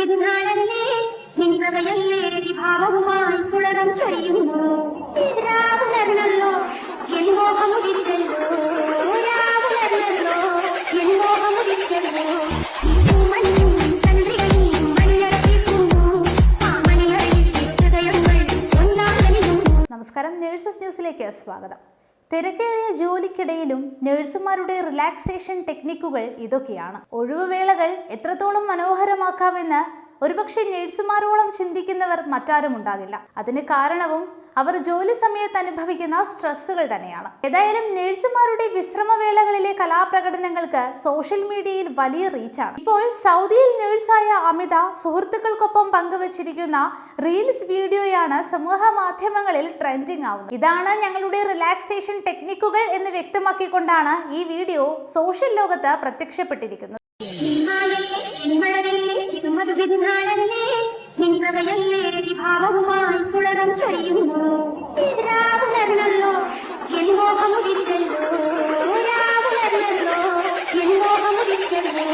മധുവിരുന്നാളല്ലേ നിൻവകയല്ലേ വിഭാവവുമായി പുളകം ചൊരിയുന്നു രാവുലർന്നല്ലോ N മോഹമുദിച്ചല്ലോ രാവുലർന്നല്ലോ N മോഹമുദിച്ചല്ലോ നമസ്കാരം, nurses ന്യൂസിലേക്ക് സ്വാഗതം. തിരക്കേറിയ ജോലിക്കിടയിലും നഴ്സുമാരുടെ റിലാക്സേഷൻ ടെക്നിക്കുകൾ ഇതൊക്കെയാണ്. ഒഴിവുവേളകൾ എത്രത്തോളം മനോഹരമാക്കാമെന്ന് ഒരുപക്ഷെ നഴ്സുമാരോളം ചിന്തിക്കുന്നവർ മറ്റാരും ഉണ്ടാകില്ല. അതിന് കാരണവും അവർ ജോലി സമയത്ത് അനുഭവിക്കുന്ന സ്ട്രെസ്സുകൾ തന്നെയാണ്. ഏതായാലും നഴ്സുമാരുടെ വിശ്രമവേളകളിലെ കലാപ്രകടനങ്ങൾക്ക് സോഷ്യൽ മീഡിയയിൽ വലിയ റീച്ചാണ്. ഇപ്പോൾ സൗദിയിൽ നഴ്സായ അമിത സുഹൃത്തുക്കൾക്കൊപ്പം പങ്കുവച്ചിരിക്കുന്ന റീൽസ് വീഡിയോയാണ് സമൂഹ മാധ്യമങ്ങളിൽ ട്രെൻഡിങ് ആവുന്നത്. ഇതാണ് ഞങ്ങളുടെ റിലാക്സേഷൻ ടെക്നിക്കുകൾ എന്ന് വ്യക്തമാക്കിക്കൊണ്ടാണ് ഈ വീഡിയോ സോഷ്യൽ ലോകത്ത് പ്രത്യക്ഷപ്പെട്ടിരിക്കുന്നത്. നിൻവകയല്ലേ വിഭാവവുമായി പുളകം ചൊരിയുന്നു രാവുലർന്നല്ലോ എൻ മോഹമുദിച്ചല്ലോ രാവുലർന്നല്ലോ എൻ മോഹമുദിച്ചല്ലോ